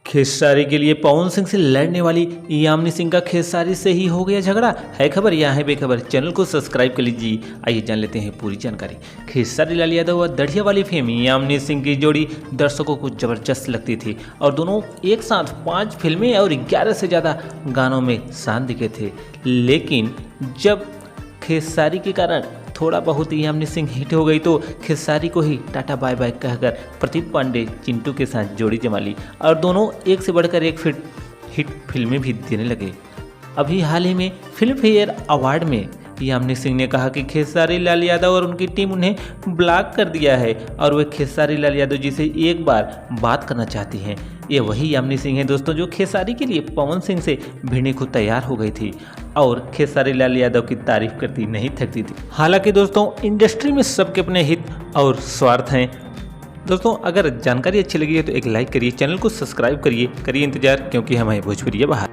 खेसारी के लिए पवन सिंह से लड़ने वाली यामिनी सिंह का खेसारी से ही हो गया झगड़ा। है खबर यहाँ है बेखबर, चैनल को सब्सक्राइब कर लीजिए। आइए जान लेते हैं पूरी जानकारी। खेसारी लाल यादव और दढ़िया वाली फेम यामिनी सिंह की जोड़ी दर्शकों को जबरदस्त लगती थी और दोनों एक साथ 5 फिल्में और 11 से ज़्यादा गानों में शान दिखे थे। लेकिन जब खेसारी के कारण थोड़ा बहुत यामिनी सिंह हिट हो गई तो खेसारी को ही टाटा बाय बाय कहकर प्रदीप पांडे चिंटू के साथ जोड़ी जमा ली और दोनों एक से बढ़कर एक हिट फिल्में भी देने लगे। अभी हाल ही में फिल्म फेयर अवार्ड में यामिनी सिंह ने कहा कि खेसारी लाल यादव और उनकी टीम उन्हें ब्लॉक कर दिया है और वे खेसारी लाल यादव जी से एक बार बात करना चाहती हैं। ये वही यामिनी सिंह है दोस्तों जो खेसारी के लिए पवन सिंह से भिड़ने को तैयार हो गई थी और खेसारी लाल यादव की तारीफ करती नहीं थकती थी। हालांकि दोस्तों इंडस्ट्री में सबके अपने हित और स्वार्थ हैं। दोस्तों अगर जानकारी अच्छी लगी है तो एक लाइक करिए, चैनल को सब्सक्राइब करिए इंतजार, क्योंकि हमारे भोजपुरी बाहर।